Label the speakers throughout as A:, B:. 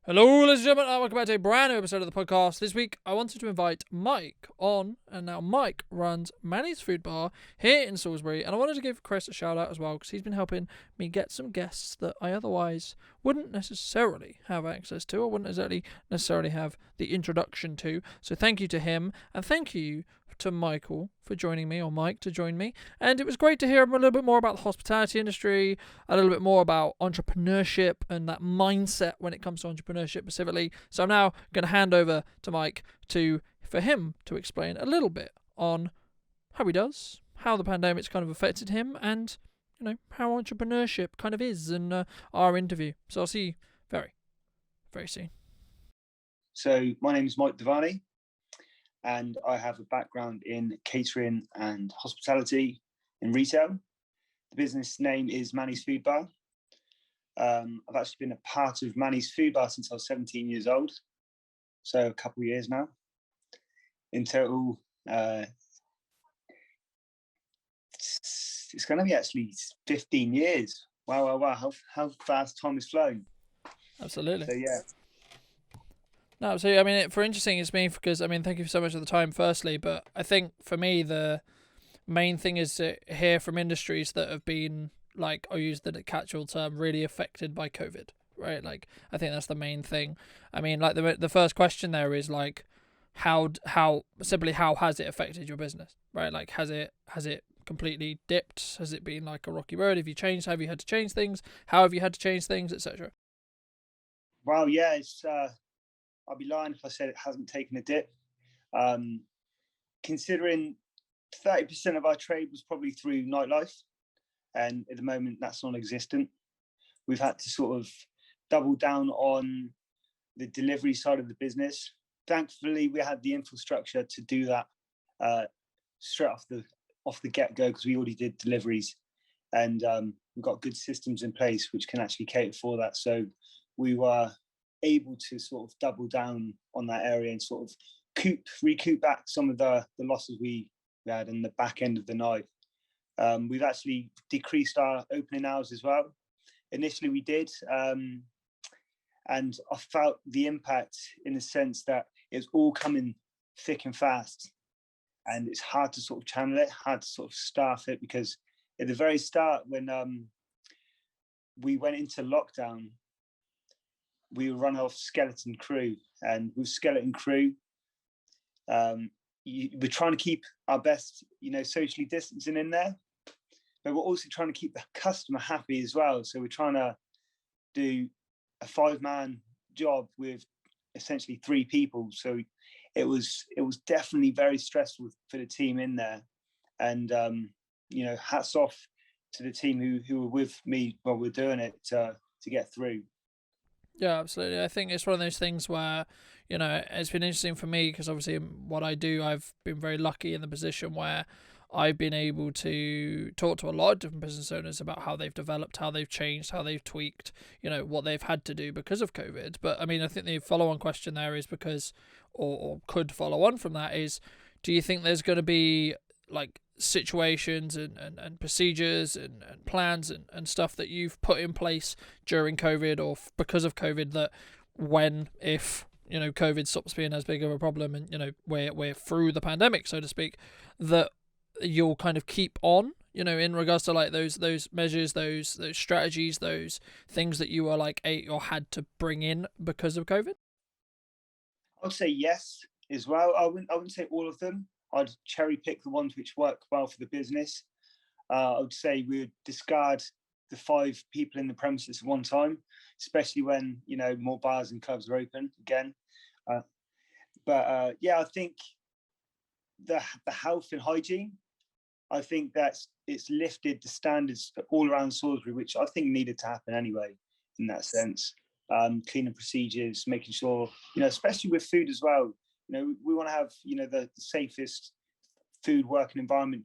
A: Hello, ladies and gentlemen, and welcome back to a brand new episode of the podcast. This week, I wanted to invite Mike on, and now Mike runs Manny's Food Bar here in Salisbury, and I wanted to give Chris a shout out as well, because he's been helping me get some guests that I otherwise wouldn't necessarily have access to, or wouldn't necessarily have the introduction to. So thank you to him, and thank you to Michael for joining me, or Mike to join me. And it was great to hear a little bit more about the hospitality industry, a little bit more about entrepreneurship and that mindset when it comes to entrepreneurship specifically. So I'm now going to hand over to Mike for him to explain a little bit on how he does, how the pandemic's kind of affected him, and how entrepreneurship kind of is in our interview. So I'll see you very, very soon.
B: So my name is Mike Devani, and I have a background in catering and hospitality in retail. The business name is Manny's Food Bar. I've actually been a part of Manny's Food Bar since I was 17 years old, so a couple of years now. In total, it's going to be actually 15 years. Wow, how fast time has flown.
A: Absolutely.
B: So, yeah.
A: No, so I mean, for interesting is me because thank you so much for the time, firstly. But I think for me, the main thing is to hear from industries that have been, like, I'll use the catch-all term, really affected by COVID, right? Like, I think that's the main thing. I mean, like the first question there is like, how has it affected your business, right? Like, has it completely dipped? Has it been like a rocky road? Have you had to change things? How have you had to change things, etc.?
B: Well, yeah, it's. I'd be lying if I said it hasn't taken a dip. Considering 30% of our trade was probably through nightlife, and at the moment that's non-existent. We've had to sort of double down on the delivery side of the business. Thankfully, we had the infrastructure to do that straight off the get-go, because we already did deliveries, and we've got good systems in place which can actually cater for that. So we were able to sort of double down on that area and sort of recoup back some of the losses we had in the back end of the night. We've actually decreased our opening hours as well. Initially we did, and I felt the impact in the sense that it's all coming thick and fast, and it's hard to sort of channel it, hard to sort of staff it, because at the very start when we went into lockdown, we were running off skeleton crew, and with skeleton crew, we're trying to keep our best, socially distancing in there, but we're also trying to keep the customer happy as well. So we're trying to do a 5-man job with essentially 3 people. So it was definitely very stressful for the team in there, and hats off to the team who were with me while we're doing it to get through.
A: Yeah, absolutely. I think it's one of those things where, it's been interesting for me because obviously what I do, I've been very lucky in the position where I've been able to talk to a lot of different business owners about how they've developed, how they've changed, how they've tweaked, what they've had to do because of COVID. But I mean, I think the follow-on question there is because, or could follow on from that is, do you think there's going to be like situations and procedures and plans and stuff that you've put in place during COVID or because of COVID that if COVID stops being as big of a problem and we're through the pandemic, so to speak, that you'll kind of keep on in regards to like those measures, those strategies, those things that you were like or had to bring in because of COVID?
B: I'd say yes as well. I wouldn't say all of them. I'd cherry pick the ones which work well for the business. I would say we would discard the 5 people in the premises at one time, especially when more bars and clubs are open again. But I think the health and hygiene, I think it's lifted the standards all around Salisbury, which I think needed to happen anyway. In that sense, cleaning procedures, making sure especially with food as well. We want to have the safest food working environment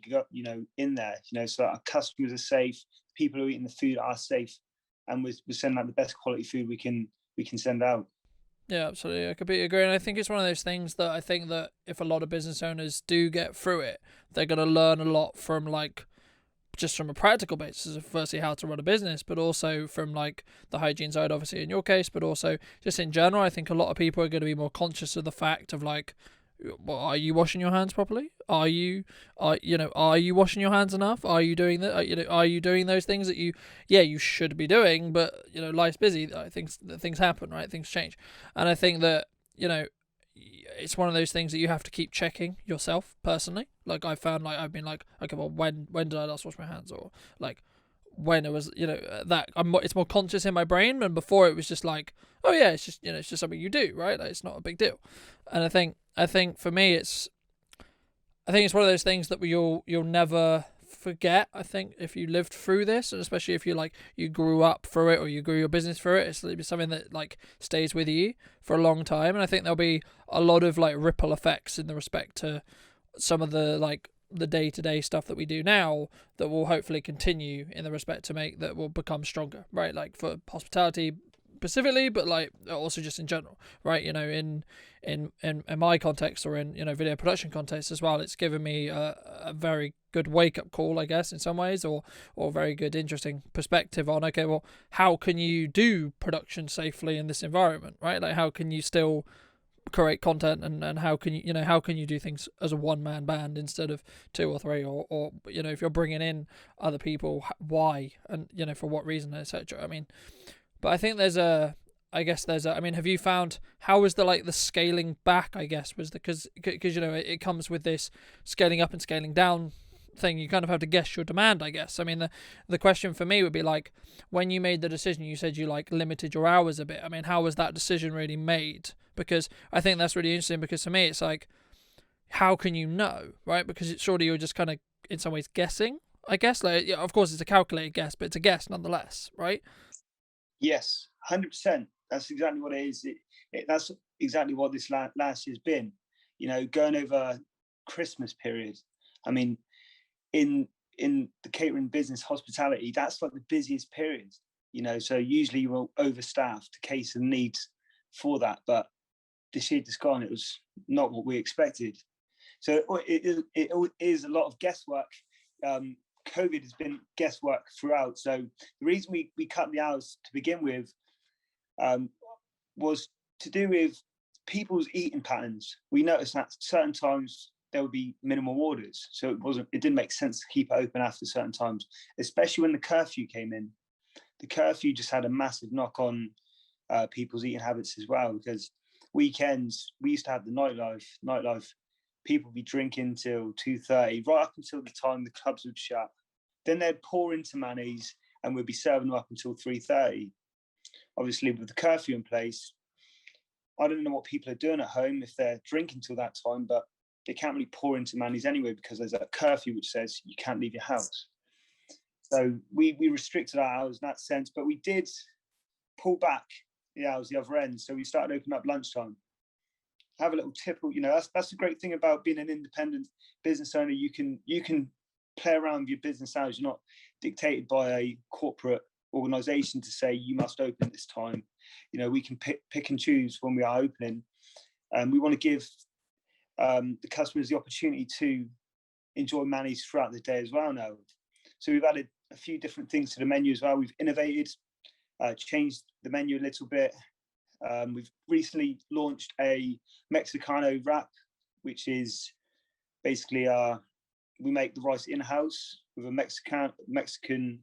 B: in there, so that our customers are safe, people who are eating the food are safe, and we're sending out the best quality food we can send out.
A: Yeah, absolutely. I completely agree. And I think it's one of those things that I think that if a lot of business owners do get through it, they're going to learn a lot from like just from a practical basis of firstly how to run a business, but also from like the hygiene side, obviously in your case, but also just in general. I think a lot of people are going to be more conscious of the fact of like, well, are you washing your hands properly? Are you washing your hands enough? Are you doing that? Are you doing those things that you should be doing? But life's busy. Things happen, right? Things change, and I think that it's one of those things that you have to keep checking yourself personally. Like I found, like I've been like, okay, well, when did I last wash my hands, or like when it was, that it's more conscious in my brain. And before it was just like, oh yeah, it's just something you do, right? Like it's not a big deal. And I think for me, I think it's one of those things that you'll never forget. I think if you lived through this, and especially if you grew up through it or you grew your business through it, it's something that like stays with you for a long time. And I think there'll be a lot of like ripple effects in the respect to some of the like the day-to-day stuff that we do now that will hopefully continue in the respect to make that will become stronger, right? Like for hospitality specifically, but like also just in general, right? In my context, or in video production context as well, it's given me a very good wake-up call, I guess, in some ways, or very good interesting perspective on, okay, well, how can you do production safely in this environment, right? Like how can you still create content, and how can you do things as a one-man band instead of two or three, or if you're bringing in other people, why, and for what reason, etc. I mean, but I think I mean, have you found, how was the scaling back, I guess, was because it comes with this scaling up and scaling down thing. You kind of have to guess your demand, I guess. I mean, the question for me would be like, when you made the decision, you said you like limited your hours a bit. I mean, how was that decision really made? Because I think that's really interesting, because for me it's like, how can you know, right? Because it's surely you're just kind of in some ways guessing, I guess. Like, yeah, of course it's a calculated guess, but it's a guess nonetheless, right?
B: Yes, 100%. That's exactly what it is. That's exactly what this last year's been. Going over Christmas period. I mean, in the catering business, hospitality, that's like the busiest period. So usually you will overstaff to cater the needs for that. But this year just gone, it was not what we expected. So it is a lot of guesswork. COVID has been guesswork throughout. So the reason we cut the hours to begin with was to do with people's eating patterns. We noticed that certain times there would be minimal orders, so it didn't make sense to keep it open after certain times, especially when the curfew came in. The curfew just had a massive knock on people's eating habits as well, because weekends we used to have the nightlife. People would be drinking till 2:30, right up until the time the clubs would shut. Then they'd pour into Manny's and we'd be serving them up until 3:30. Obviously, with the curfew in place, I don't know what people are doing at home if they're drinking till that time, but they can't really pour into Manny's anyway, because there's a curfew which says you can't leave your house. So we restricted our hours in that sense, but we did pull back the hours the other end. So we started opening up lunchtime. Have a little tipple, that's the great thing about being an independent business owner. You can play around with your business hours. You're not dictated by a corporate organization to say you must open this time. We can pick and choose when we are opening, and we want to give the customers the opportunity to enjoy Manny's throughout the day as well now. So we've added a few different things to the menu as well. We've innovated, changed the menu a little bit. We've recently launched a Mexicano wrap, which is basically we make the rice in-house with a Mexican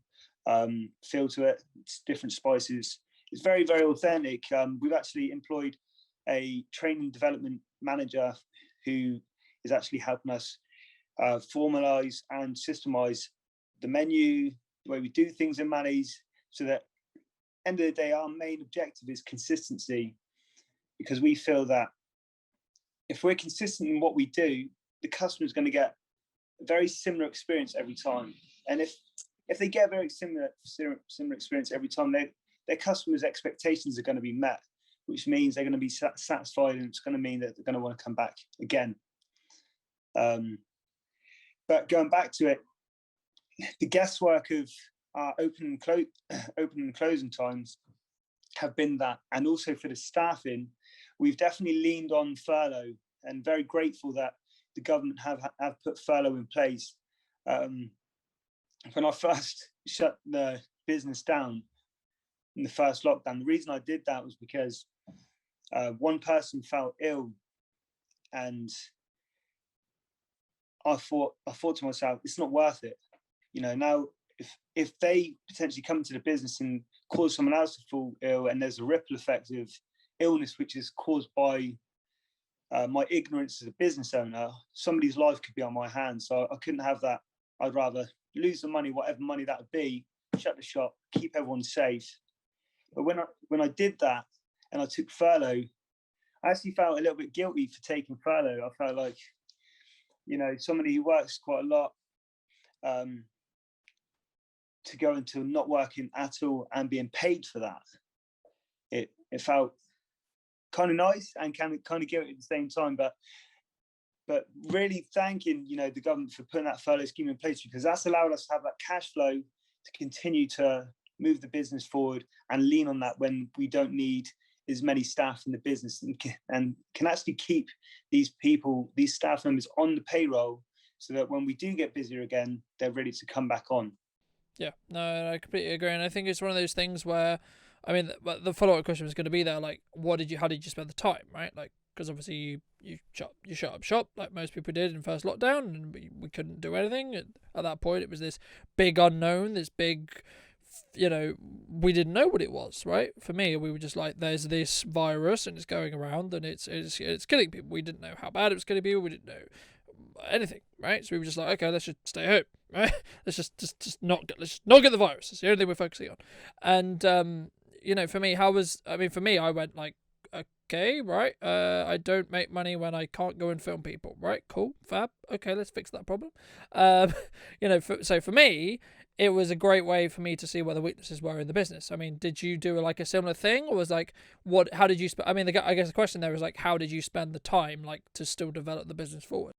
B: feel to it. It's different spices. It's very, very authentic. We've actually employed a training development manager who is actually helping us formalize and systemize the menu, the way we do things in Manny's, so that end of the day, our main objective is consistency, because we feel that if we're consistent in what we do, the customer is going to get a very similar experience every time. And if they get a very similar experience every time, their customers' expectations are going to be met, which means they're going to be satisfied, and it's going to mean that they're going to want to come back again. But going back to it, the guesswork of our opening and closing times have been that, and also for the staffing, we've definitely leaned on furlough, and very grateful that the government have put furlough in place. when I first shut the business down in the first lockdown, the reason I did that was because one person fell ill, and I thought to myself, it's not worth it. Now if they potentially come into the business and cause someone else to fall ill, and there's a ripple effect of illness which is caused by my ignorance as a business owner, somebody's life could be on my hands. So I couldn't have that. I'd rather lose the money, whatever money that would be, shut the shop, keep everyone safe. But when I did that and I took furlough, I actually felt a little bit guilty for taking furlough. I felt like, somebody who works quite a lot, to go into not working at all and being paid for that, it felt kind of nice and kind of guilty at the same time. But really thanking the government for putting that furlough scheme in place, because that's allowed us to have that cash flow to continue to move the business forward and lean on that when we don't need as many staff in the business, and can actually keep these staff members on the payroll, so that when we do get busier again, they're ready to come back on.
A: Yeah, no, I completely agree, and I think it's one of those things where, I mean, the follow-up question was going to be there, like, how did you spend the time, right? Like, because obviously you shut up shop like most people did in first lockdown, and we couldn't do anything. At that point, it was this big unknown, this big, we didn't know what it was, right? For me, we were just like, there's this virus and it's going around and it's killing people. We didn't know how bad it was killing people. We didn't know anything, right? So we were just like, okay, let's just stay home, right? Let's just not get the virus. It's the only thing we're focusing on. And for me, I went like, okay, right, I don't make money when I can't go and film people, right? Cool, fab. Okay, let's fix that problem. So for me, it was a great way for me to see where the weaknesses were in the business. I mean, did you do like a similar thing, or was like, how did you I mean, I guess the question there is like, how did you spend the time like to still develop the business forward?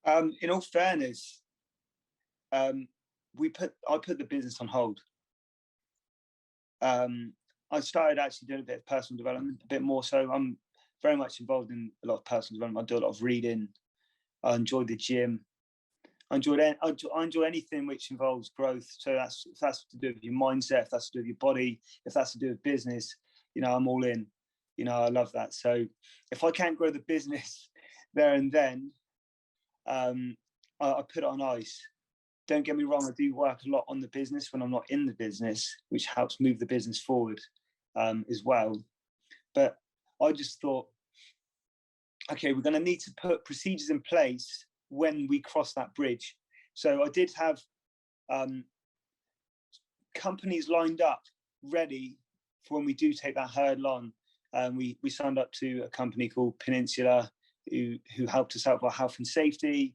B: In all fairness, I put the business on hold. I started actually doing a bit of personal development, a bit more so. I'm very much involved in a lot of personal development. I do a lot of reading. I enjoy the gym. I enjoy anything which involves growth. So if that's to do with your mindset, if that's to do with your body, if that's to do with business, I'm all in. I love that. So if I can't grow the business there and then, I put it on ice. Don't get me wrong, I do work a lot on the business when I'm not in the business, which helps move the business forward as well. But I just thought, okay, we're going to need to put procedures in place when we cross that bridge. So I did have companies lined up ready for when we do take that hurdle on. We signed up to a company called Peninsula, who helped us out with our health and safety,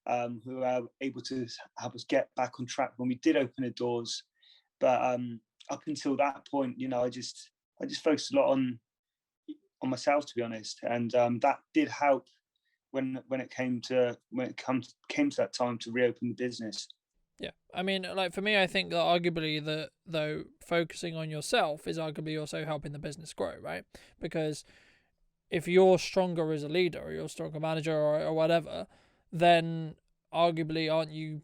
B: who were able to help us get back on track when we did open the doors. But up until that point, I just focused a lot on myself, to be honest, and that did help when it came to that time to reopen the business.
A: Yeah, I mean, like for me, I think that arguably though focusing on yourself is arguably also helping the business grow, right? Because if you're stronger as a leader, or you're a stronger manager, or whatever, then arguably aren't you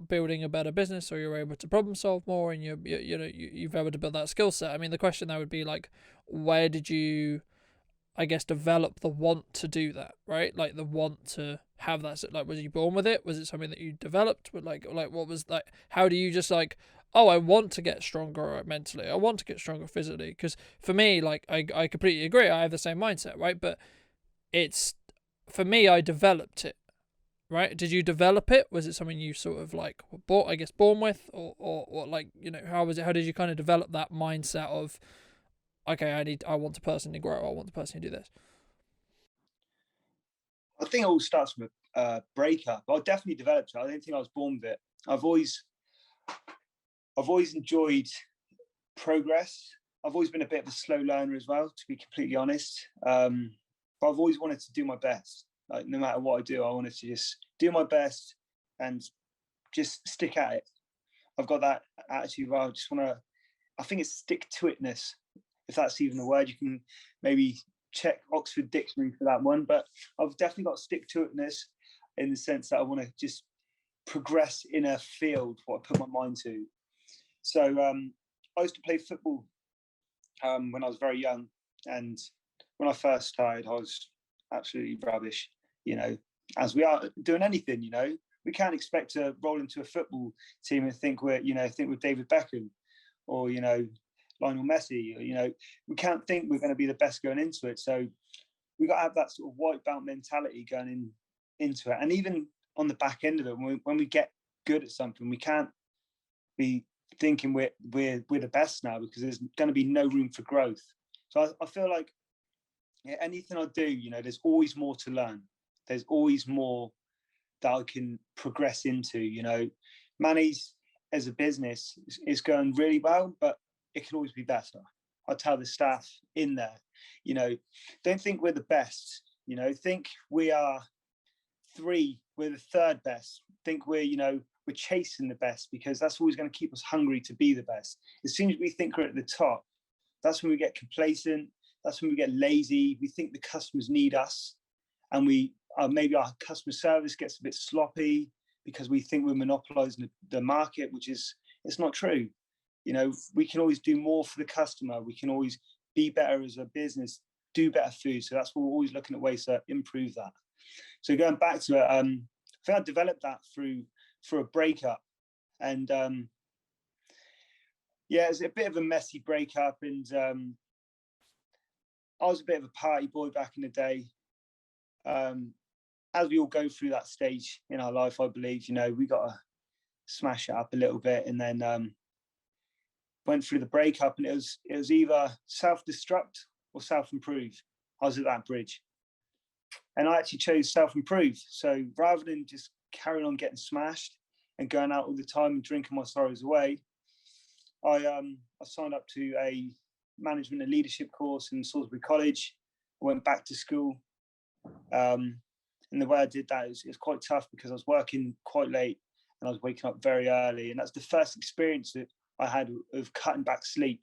A: building a better business, or you're able to problem solve more, and you've able to build that skill set. I mean, the question there would be like, where did you, I guess, develop the want to do that, right? Like the want to have that. Like, was you born with it? Was it something that you developed? But like what was like? How do you just like, oh, I want to get stronger mentally. I want to get stronger physically. Because for me, like, I completely agree. I have the same mindset, right? But it's, for me, I developed it, right? Did you develop it? Was it something you sort of like born with, or like, how was it? How did you kind of develop that mindset of, okay, I want to personally grow. I want to personally do this.
B: I think it all starts from a breakup. I definitely developed it. I don't think I was born with it. I've always enjoyed progress. I've always been a bit of a slow learner as well, to be completely honest. But I've always wanted to do my best. Like, no matter what I do, I wanted to just do my best and just stick at it. I've got that attitude where I think it's stick-to-itness, if that's even a word. You can maybe check Oxford Dictionary for that one, but I've definitely got stick-to-itness in the sense that I want to just progress in a field, what I put my mind to. So I used to play football when I was very young, and when I first started, I was absolutely rubbish. As we are doing anything, we can't expect to roll into a football team and think we're David Beckham or Lionel Messi. We can't think we're going to be the best going into it. So we got to have that sort of white belt mentality going into it. And even on the back end of it, when we get good at something, we can't be thinking we're the best now, because there's going to be no room for growth. So I feel like anything I do, there's always more to learn. There's always more that I can progress into. Manny's as a business is going really well, but it can always be better. I tell the staff in there, don't think we're the best. Think we are we're the third best. Think we're chasing the best, because that's always going to keep us hungry to be the best. As soon as we think we're at the top, that's when we get complacent. That's when we get lazy. We think the customers need us, and maybe our customer service gets a bit sloppy because we think we're monopolizing the market, it's not true. We can always do more for the customer. We can always be better as a business, do better food. So that's what we're always looking at ways to improve that. So going back to it, I think I developed that through a breakup, and it's a bit of a messy breakup, and I was a bit of a party boy back in the day. As we all go through that stage in our life, I believe, we got to smash it up a little bit, and then went through the breakup, and it was either self-destruct or self-improve. I was at that bridge, and I actually chose self-improve. So rather than just carrying on getting smashed and going out all the time and drinking my sorrows away, I signed up to a management and leadership course in Salisbury College. I went back to school. And the way I did that is quite tough, because I was working quite late and I was waking up very early. And that's the first experience that I had of cutting back sleep.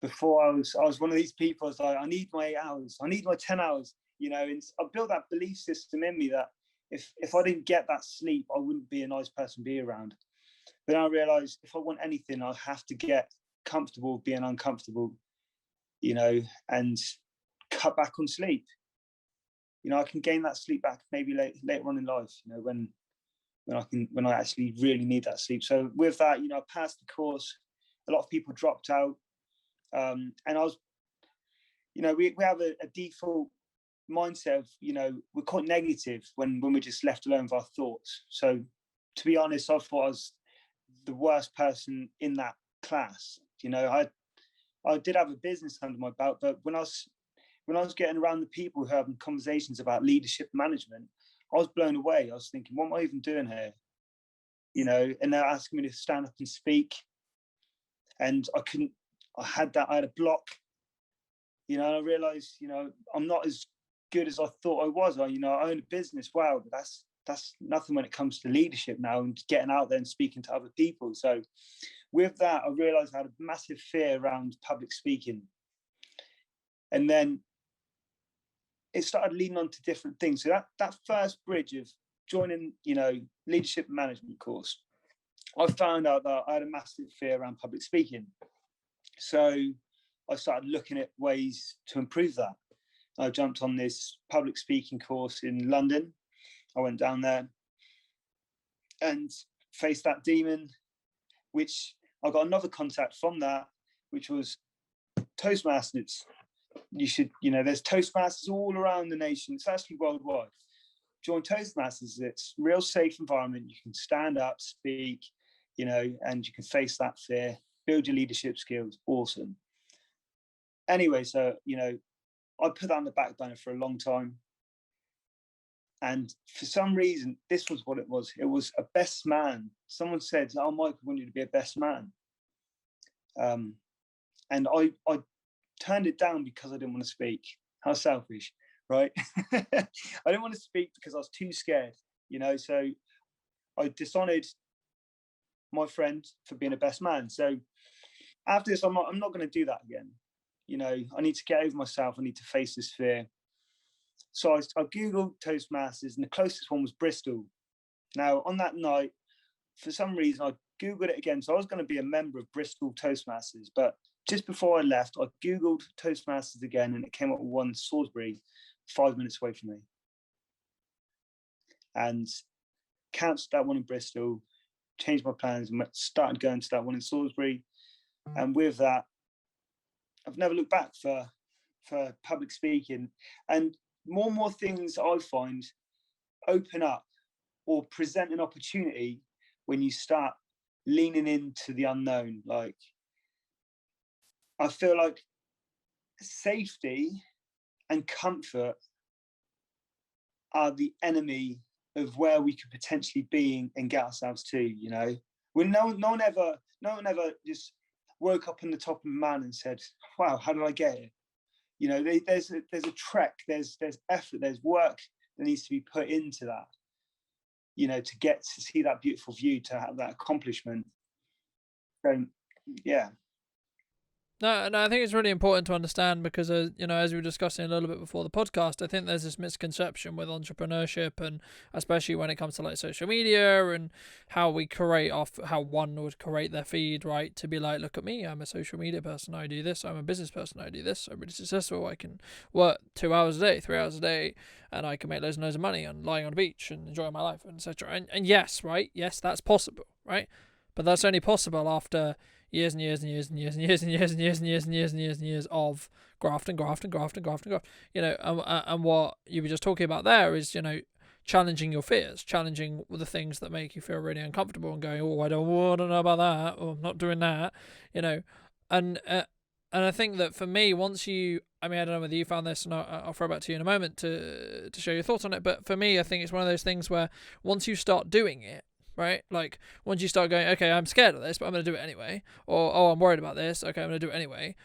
B: Before I was one of these people, I was like, I need my 8 hours. I need my 10 hours, and I built that belief system in me that if I didn't get that sleep, I wouldn't be a nice person to be around. But then I realized if I want anything, I have to get comfortable being uncomfortable, and cut back on sleep. I can gain that sleep back maybe later on in life, when I actually really need that sleep. So with that, I passed the course. A lot of people dropped out, and I was, we have a default mindset of, we're quite negative when we're just left alone with our thoughts. So to be honest, I thought I was the worst person in that class. I did have a business under my belt, but when I was getting around the people who are having conversations about leadership management, I was blown away. I was thinking, what am I even doing here? And they're asking me to stand up and speak. And I had a block, and I realized, I'm not as good as I thought I was. I own a business, wow, but that's nothing when it comes to leadership now and getting out there and speaking to other people. So with that, I realized I had a massive fear around public speaking. And then it started leading on to different things. So that first bridge of joining, leadership management course, I found out that I had a massive fear around public speaking. So I started looking at ways to improve that. I jumped on this public speaking course in London. I went down there and faced that demon, which I got another contact from that, which was Toastmasters. You should, there's Toastmasters all around the nation. It's actually worldwide. Join Toastmasters. It's a real safe environment. You can stand up, speak, and you can face that fear, build your leadership skills. Awesome. Anyway, so, I put that on the back burner for a long time. And for some reason, this was what it was. It was a best man. Someone said, oh, Mike, I want you to be a best man. And I turned it down because I didn't want to speak. How selfish, right? I didn't want to speak because I was too scared, so I dishonored my friend for being a best man. So after this, I'm not going to do that again. I need to get over myself. I need to face this fear. So I Googled Toastmasters, and the closest one was Bristol. Now, on that night, for some reason, I Googled it again. So I was going to be a member of Bristol Toastmasters, but just before I left, I Googled Toastmasters again, and it came up with one Salisbury, 5 minutes away from me. And cancelled that one in Bristol, changed my plans, and started going to that one in Salisbury. And with that, I've never looked back for public speaking. And more things I find open up or present an opportunity when you start leaning into the unknown. Like, I feel like safety and comfort are the enemy of where we could potentially be and get ourselves to, you know. When no one ever just woke up on the top of a mountain and said, wow, how did I get here? You know, there's a trek, there's effort, there's work that needs to be put into that, you know, to get to see that beautiful view, to have that accomplishment. So, yeah.
A: No, I think it's really important to understand because, you know, as we were discussing a little bit before the podcast, I think there's this misconception with entrepreneurship, and especially when it comes to like social media and how we create how one would create their feed, right? To be like, look at me, I'm a social media person, I do this, I'm a business person, I do this, I'm really successful, I can work 2 hours a day, 3 hours a day, and I can make loads and loads of money and lying on a beach and enjoying my life, etc. And yes, right? Yes, that's possible, right? But that's only possible after years and years and years and years and years and years and years and years and years and years and years of graft and graft and graft and graft and graft. You know, and what you were just talking about there is, you know, challenging your fears, challenging the things that make you feel really uncomfortable and going, oh, I don't know about that, or I'm not doing that, you know. And I think that for me, once you, I mean, I don't know whether you found this, and I'll throw back to you in a moment to share your thoughts on it, but for me, I think it's one of those things where once you start doing it, right? Like, once you start going, okay, I'm scared of this, but I'm going to do it anyway. Or, oh, I'm worried about this, okay, I'm going to do it anyway.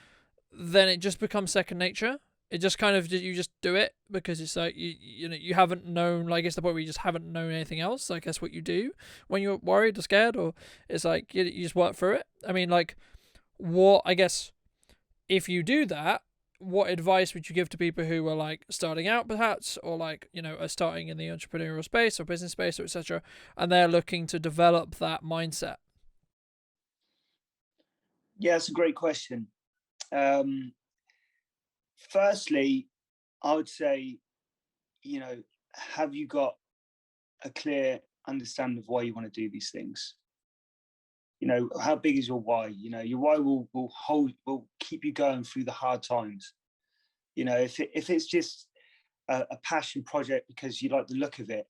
A: Then it just becomes second nature. It just kind of, you just do it because it's like, you know, you haven't known, like, it's the point where you just haven't known anything else. Like, that's what you do when you're worried or scared, or it's like, you just work through it. I mean, like, what, I guess, if you do that, what advice would you give to people who are like starting out perhaps, or like, you know, are starting in the entrepreneurial space or business space, or etc., and they're looking to develop that mindset?
B: Yeah, it's a great question. Firstly, I would say, you know, have you got a clear understanding of why you want to do these things? You know, how big is your why? You know, your why will keep you going through the hard times. You know, if it's just a passion project because you like the look of it,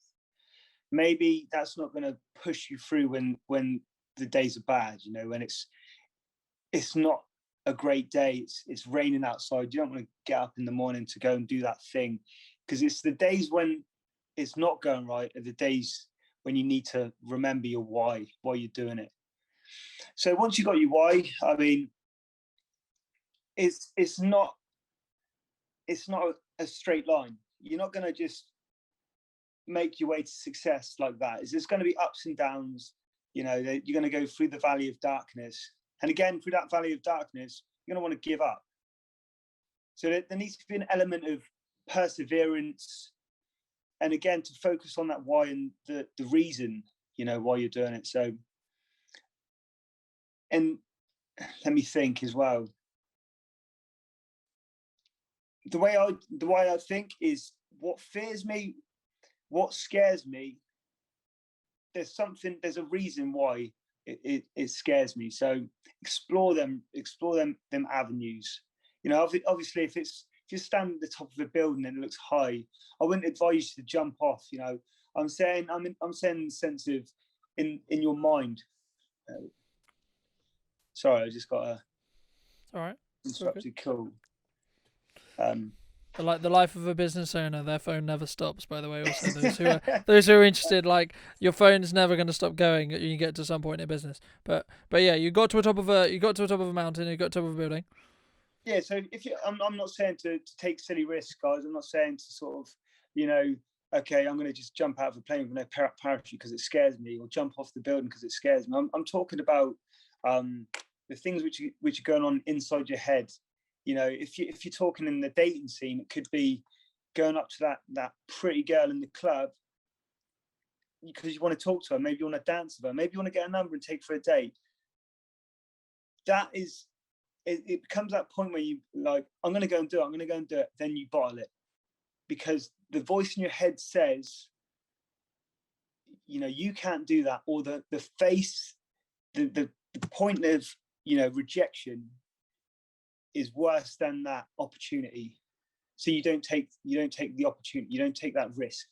B: maybe that's not going to push you through when the days are bad. You know, when it's not a great day, it's raining outside, you don't want to get up in the morning to go and do that thing, because it's the days when it's not going right are the days when you need to remember your why you're doing it. So once you got your why, I mean, it's not a straight line. You're not going to just make your way to success like that. There's going to be ups and downs. You know, you're going to go through the valley of darkness, and again, through that valley of darkness, you're going to want to give up. So there needs to be an element of perseverance, and again, to focus on that why and the reason, you know, why you're doing it. So, and let me think as well. The way I think is, what fears me, what scares me, there's a reason why it scares me. So explore them avenues. You know, obviously, if you're standing at the top of a building and it looks high, I wouldn't advise you to jump off. You know, I'm saying the sense of in your mind. Sorry, I just got a
A: All right,
B: interrupted call.
A: The life of a business owner, their phone never stops. By the way, also those who are interested, like, your phone is never going to stop going. You get to some point in business, but yeah, you got to the top of a mountain, you got to the top of a building.
B: Yeah, so if you, I'm not saying to take silly risks, guys. I'm not saying to sort of, you know, okay, I'm going to just jump out of a plane with no parachute because it scares me, or jump off the building because it scares me. I'm talking about the things which are going on inside your head. You know, if you're talking in the dating scene, it could be going up to that pretty girl in the club, because you want to talk to her, maybe you want to dance with her, maybe you want to get a number and take for a date. That is, it becomes that point where you like, I'm going to go and do it. Then you bottle it, because the voice in your head says, you can't do that, or the face, the point of, rejection is worse than that opportunity. So you don't take the opportunity, you don't take that risk,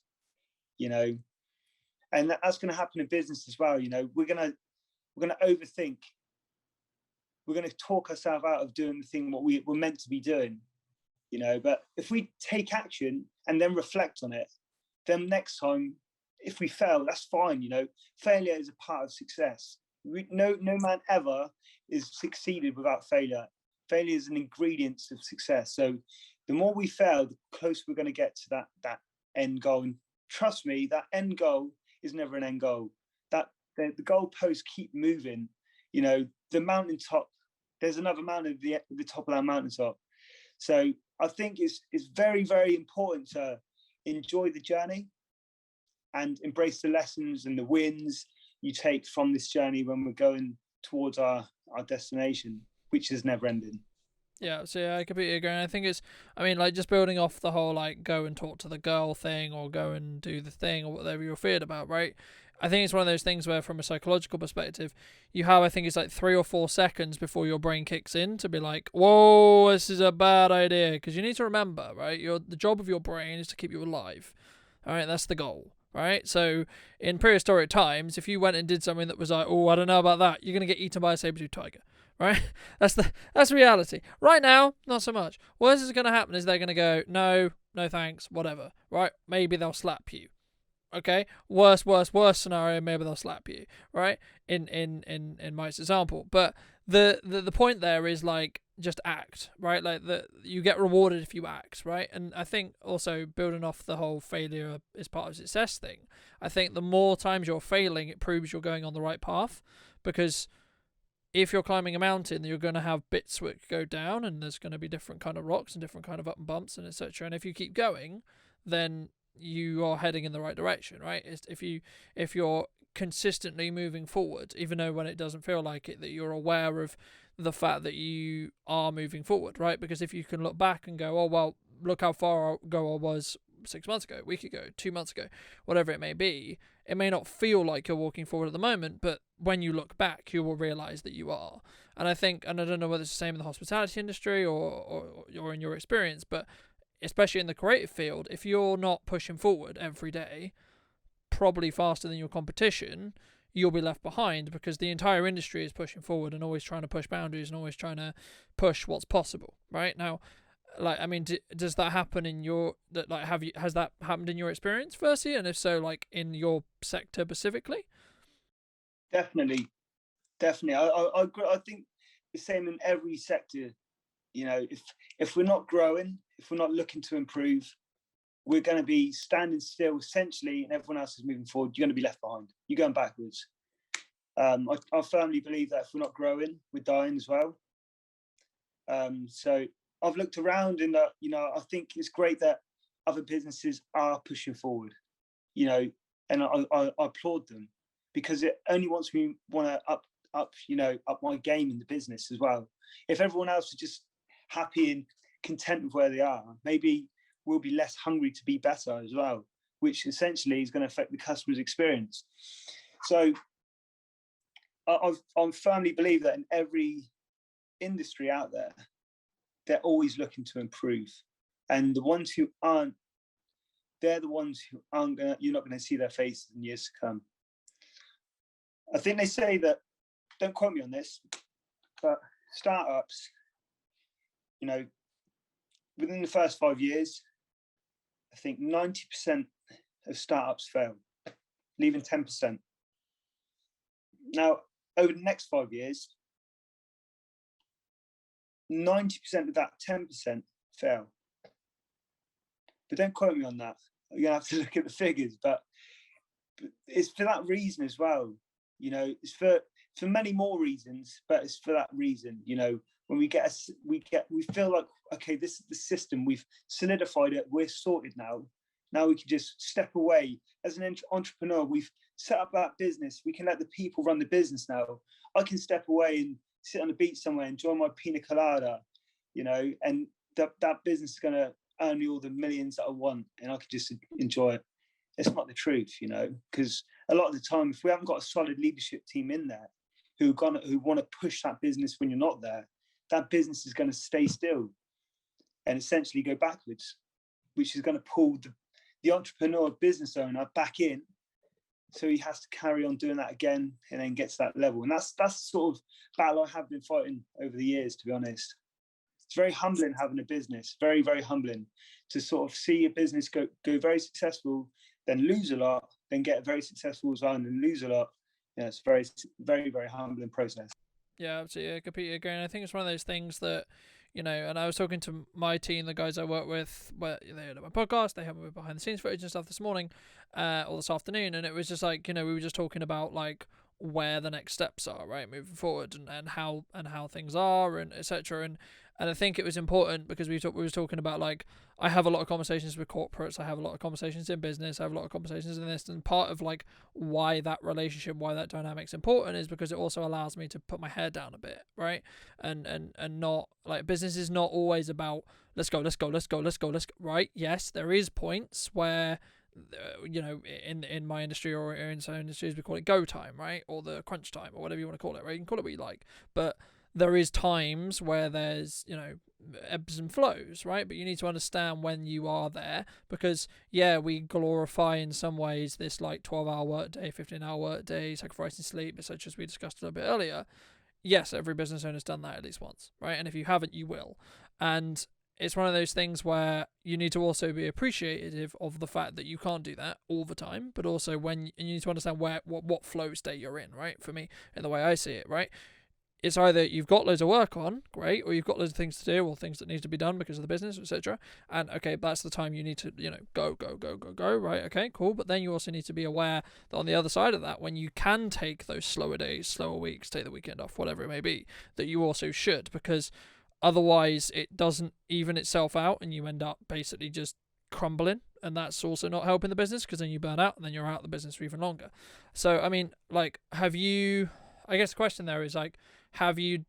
B: and that's going to happen in business as well. We're going to overthink. We're going to talk ourselves out of doing the thing what we're meant to be doing, but if we take action and then reflect on it, then next time, if we fail, that's fine. Failure is a part of success. No man ever is succeeded without failure. Failure is an ingredient of success. So the more we fail, the closer we're going to get to that end goal. And trust me, that end goal is never an end goal. That the goalposts keep moving. The mountaintop, there's another mountain at the top of that mountaintop. So I think it's very, very important to enjoy the journey and embrace the lessons and the wins you take from this journey when we're going towards our destination, which is never ending.
A: Yeah, so yeah, I completely agree. And I think just building off the whole go and talk to the girl thing, or go and do the thing, or whatever you're feared about, right? I think it's one of those things where, from a psychological perspective, you have, I think it's 3 or 4 seconds before your brain kicks in to be like, whoa, this is a bad idea. Because you need to remember, right? The job of your brain is to keep you alive. All right, that's the goal. Right, so in prehistoric times, if you went and did something that was like, oh, I don't know about that, you're gonna get eaten by a saber-toothed tiger. Right, that's reality. Right now, not so much. Worst is gonna happen is they're gonna go, no thanks, whatever. Right, maybe they'll slap you. Okay, worst scenario, maybe they'll slap you. Right, in Mike's example, but the point there is just act, right? You get rewarded if you act, right? And I think also, building off the whole failure is part of success thing, I think the more times you're failing, it proves you're going on the right path. Because if you're climbing a mountain, you're going to have bits that go down, and there's going to be different kind of rocks and different kind of up and bumps and etc. And if you keep going, then you are heading in the right direction, right? If you're consistently moving forward, even though when it doesn't feel like it, that you're aware of the fact that you are moving forward, right? Because if you can look back and go, oh well, look how far ago I was 6 months ago, a week ago, 2 months ago, whatever it may be, it may not feel like you're walking forward at the moment, but when you look back, you will realize that you are. And I think, and I don't know whether it's the same in the hospitality industry or in your experience, but especially in the creative field, if you're not pushing forward every day, probably faster than your competition, you'll be left behind, because the entire industry is pushing forward and always trying to push boundaries and always trying to push what's possible. Right now, does that happen in your has that happened in your experience, firstly, and if so, in your sector specifically?
B: Definitely. I think the same in every sector. If we're not growing, if we're not looking to improve, we're going to be standing still essentially, and everyone else is moving forward. You're going to be left behind. You're going backwards. I firmly believe that if we're not growing, we're dying as well. So I've looked around, and I think it's great that other businesses are pushing forward, and I applaud them, because it only wants me want to up my game in the business as well. If everyone else is just happy and content with where they are, maybe we'll be less hungry to be better as well, which essentially is going to affect the customer's experience. So I firmly believe that in every industry out there, they're always looking to improve. And the ones who aren't, they're the ones who aren't going to, you're not going to see their faces in years to come. I think they say that, don't quote me on this, but startups, within the first 5 years, I think 90% of startups fail, leaving 10%. Now, over the next 5 years, 90% of that 10% fail. But don't quote me on that. You're going to have to look at the figures, but it's for that reason as well. It's for many more reasons, but it's for that reason. When we feel like, okay, this is the system, we've solidified it, we're sorted now. Now we can just step away. As an entrepreneur, we've set up that business. We can let the people run the business now. I can step away and sit on the beach somewhere, enjoy my pina colada, and that business is going to earn me all the millions that I want, and I could just enjoy it. It's not the truth, because a lot of the time, if we haven't got a solid leadership team in there who want to push that business when you're not there, that business is going to stay still and essentially go backwards, which is going to pull the entrepreneur business owner back in. So he has to carry on doing that again and then get to that level. And that's the sort of battle I have been fighting over the years, to be honest. It's very humbling having a business, very, very humbling to sort of see a business go very successful, then lose a lot, then get very successful as well, and then lose a lot. It's a very, very, very humbling process.
A: Yeah, absolutely. I completely agree. And I think it's one of those things that, and I was talking to my team, the guys I work with, where they had my podcast, they have my behind the scenes footage and stuff this morning, or this afternoon, and it was just like, we were just talking about like where the next steps are, right, moving forward, and how things are, and etc. And I think it was important because we was talking about, like, I have a lot of conversations with corporates, I have a lot of conversations in business, I have a lot of conversations in this, and part of like why that relationship, why that dynamic's important is because it also allows me to put my hair down a bit, right? And not, like, business is not always about let's go, right? Yes, there is points where in my industry or in some industries we call it go time, right, or the crunch time, or whatever you want to call it, right? You can call it what you like, but there is times where there's ebbs and flows, right? But you need to understand when you are there, because we glorify in some ways this like 12-hour work day, 15-hour work day, sacrificing sleep, such as we discussed a little bit earlier. Yes, every business owner's done that at least once, right? And if you haven't, you will. And it's one of those things where you need to also be appreciative of the fact that you can't do that all the time, but also and you need to understand what flow state you're in, right? For me, in the way I see it, right? It's either you've got loads of work on, great, or you've got loads of things to do, or things that need to be done because of the business, etc. And okay, that's the time you need to, go, right? Okay, cool. But then you also need to be aware that on the other side of that, when you can take those slower days, slower weeks, take the weekend off, whatever it may be, that you also should, because otherwise it doesn't even itself out and you end up basically just crumbling, and that's also not helping the business, because then you burn out and then you're out of the business for even longer. So, I mean, like, I guess the question there is, like, have you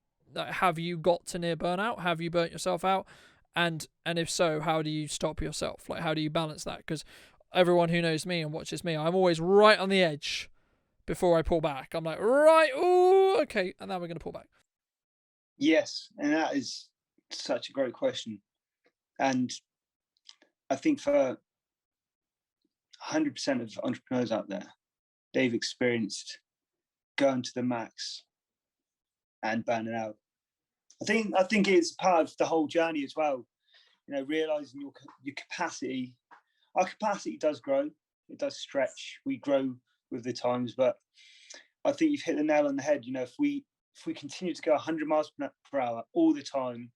A: got to near burnout? Have you burnt yourself out? And if so, how do you stop yourself? Like, how do you balance that? Because everyone who knows me and watches me, I'm always right on the edge before I pull back. I'm like, right, ooh, okay, and now we're going to pull back.
B: Yes, and that is such a great question. And I think for 100% of entrepreneurs out there, they've experienced going to the max and burning out. I think it's part of the whole journey as well. Realizing your capacity. Our capacity does grow, it does stretch. We grow with the times, but I think you've hit the nail on the head. If we continue to go 100 miles per hour all the time,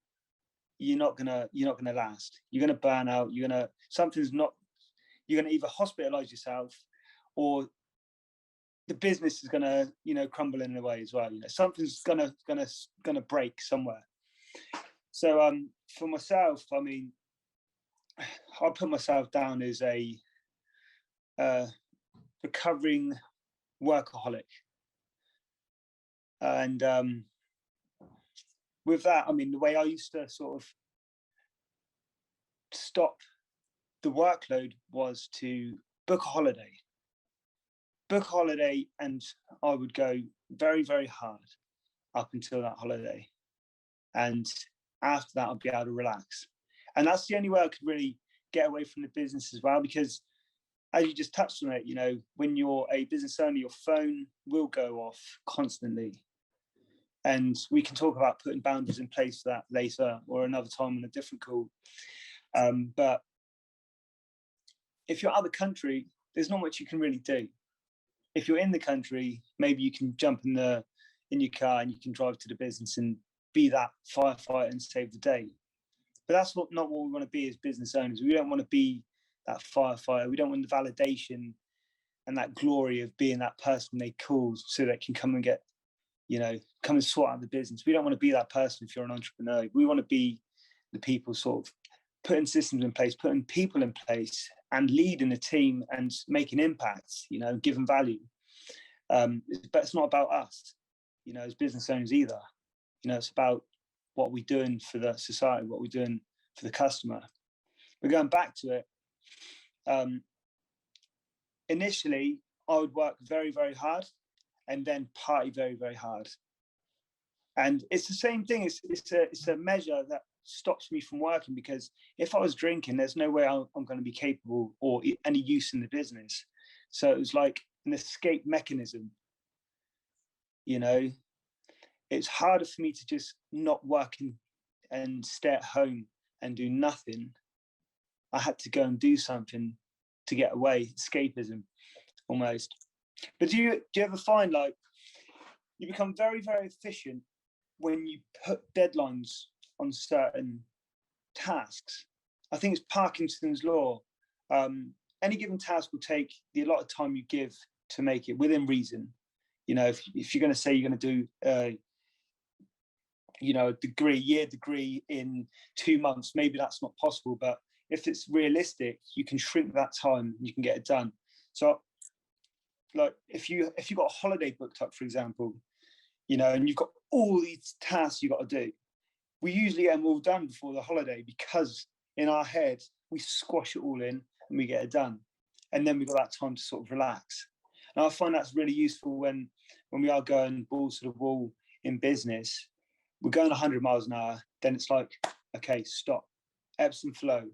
B: you're not gonna last. You're gonna burn out. You're gonna either hospitalize yourself, or the business is gonna crumble in a way as well. Something's gonna break somewhere. So for myself, I mean, I'll put myself down as a recovering workaholic, and with that, I mean, the way I used to sort of stop the workload was to book a holiday, and I would go very, very hard up until that holiday, and after that I'd be able to relax. And that's the only way I could really get away from the business as well, because as you just touched on it, when you're a business owner, your phone will go off constantly. And we can talk about putting boundaries in place for that later, or another time on a different call. But if you're out of the country, there's not much you can really do. If you're in the country, maybe you can jump in your car and you can drive to the business and be that firefighter and save the day. But that's not what we want to be as business owners. We don't want to be that firefighter. We don't want the validation and that glory of being that person they call so they can come and get, come and sort out the business. We don't want to be that person if you're an entrepreneur. We want to be the people sort of putting systems in place, putting people in place, and leading a team and making impacts, giving value. But it's not about us, as business owners either. It's about what we're doing for the society, what we're doing for the customer. We're going back to it. Initially, I would work very, very hard and then party very, very hard. And it's the same thing. It's a measure that stops me from working, because if I was drinking, there's no way I'm going to be capable or any use in the business. So it was like an escape mechanism. It's harder for me to just not work and stay at home and do nothing. I had to go and do something to get away, escapism almost. But do you ever find like you become very, very efficient when you put deadlines on certain tasks? I think it's Parkinson's law. Any given task will take the allotted time you give to make it within reason. If you're going to say you're going to do a year degree in 2 months, maybe that's not possible. But if it's realistic, you can shrink that time and you can get it done. So like if you got a holiday booked up, for example, and you've got all these tasks you got to do, we usually get them all done before the holiday, because in our head we squash it all in and we get it done, and then we've got that time to sort of relax. And I find that's really useful when we are going balls to the wall in business. We're going 100 miles an hour, then it's like, okay, stop, ebbs and flow.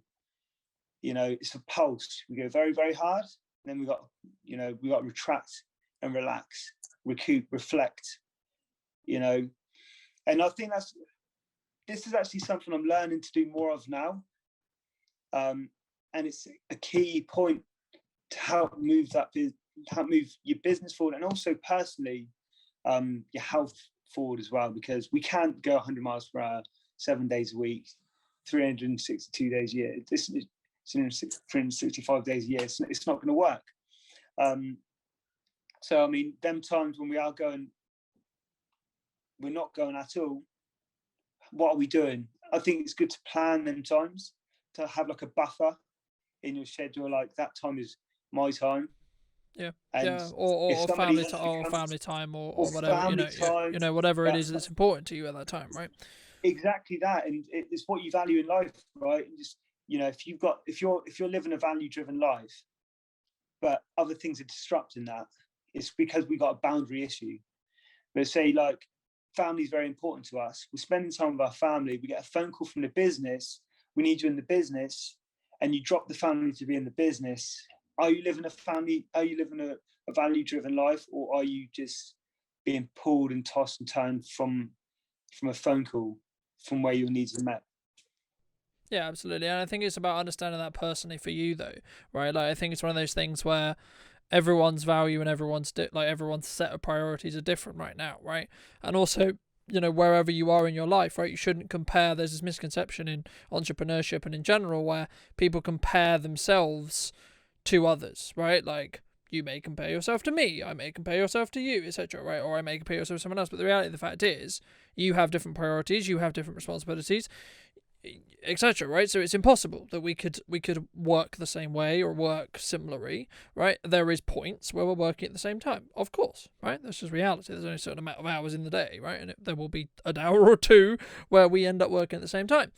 B: It's a pulse. We go very, very hard, and then we got to retract and relax, recoup, reflect. And I think this is actually something I'm learning to do more of now. And it's a key point to help move your business forward, and also personally, your health forward as well, because we can't go 100 miles per hour 7 days a week, 362 days a year. This is 365 days a year. It's not going to work. So I mean, them times when we are going, we're not going at all, what are we doing? I think it's good to plan them times, to have like a buffer in your schedule, like that time is my time.
A: Yeah, or family time, or whatever, time, whatever it is that's important to you at that time, right?
B: Exactly that, and it's what you value in life, right? And just if you're living a value-driven life, but other things are disrupting that, it's because we got a boundary issue. But say like family is very important to us. We're spending time with our family. We get a phone call from the business. We need you in the business, and you drop the family to be in the business. Are you living a family? Are you living a value-driven life, or are you just being pulled and tossed and turned from a phone call, from where your needs are met?
A: Yeah, absolutely. And I think it's about understanding that personally for you, though, right? Like I think it's one of those things where everyone's value and everyone's set of priorities are different right now, right? And also, wherever you are in your life, right, you shouldn't compare. There's this misconception in entrepreneurship and in general where people compare themselves to others, right? Like you may compare yourself to me, I may compare yourself to you, etc., right? Or I may compare yourself to someone else. But the reality of the fact is, you have different priorities, you have different responsibilities, etc., right? So it's impossible that we could work the same way or work similarly, right? There is points where we're working at the same time, of course, right? That's just reality. There's only a certain amount of hours in the day, right? And there will be an hour or two where we end up working at the same time.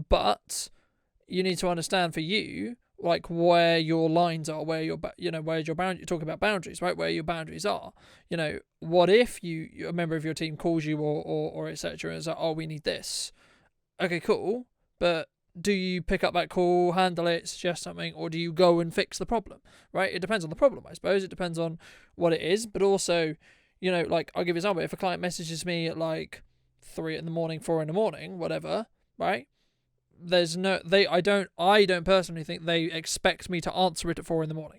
A: But you need to understand for you, like where your lines are, where's your boundary. You're talking about boundaries, right? Where your boundaries are. What if a member of your team calls you or etc. and is like, oh, we need this. Okay, cool. But do you pick up that call, handle it, suggest something, or do you go and fix the problem, right? It depends on the problem, I suppose. It depends on what it is. But also, like I'll give you an example. If a client messages me at like 3 a.m, 4 a.m, whatever, right? I don't personally think they expect me to answer it at 4 a.m.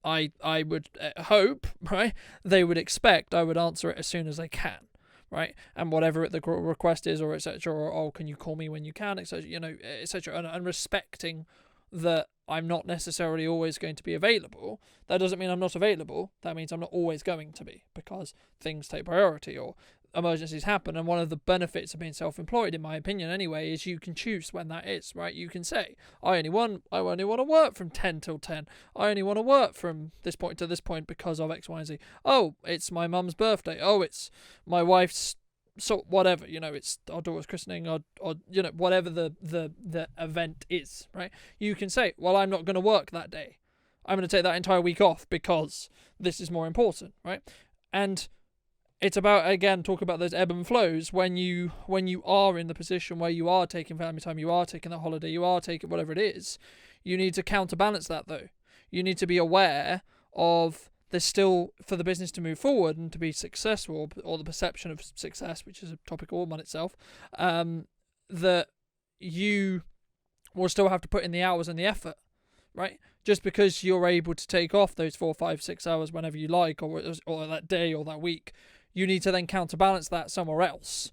A: I would hope, right, they would expect I would answer it as soon as I can, right? And whatever the request is, or etc., or oh, can you call me when you can, etc., etc., and respecting that I'm not necessarily always going to be available. That doesn't mean I'm not available. That means I'm not always going to be, because things take priority, or emergencies happen. And one of the benefits of being self-employed, in my opinion anyway, is you can choose when that is, right? You can say, I only want to work from 10 till 10. I only want to work from this point to this point because of X, Y, and Z. Oh, it's my mum's birthday. Oh, it's my wife's, so whatever, it's our daughter's christening, or whatever the event is, right? You can say, well, I'm not going to work that day. I'm going to take that entire week off because this is more important, right? And it's about, again, talk about those ebb and flows. When you are in the position where you are taking family time, you are taking that holiday, you are taking whatever it is, you need to counterbalance that, though. You need to be aware of there's still, for the business to move forward and to be successful, or the perception of success, which is a topic all on itself, that you will still have to put in the hours and the effort, right? Just because you're able to take off those 4, 5, 6 hours whenever you like, or that day or that week, you need to then counterbalance that somewhere else.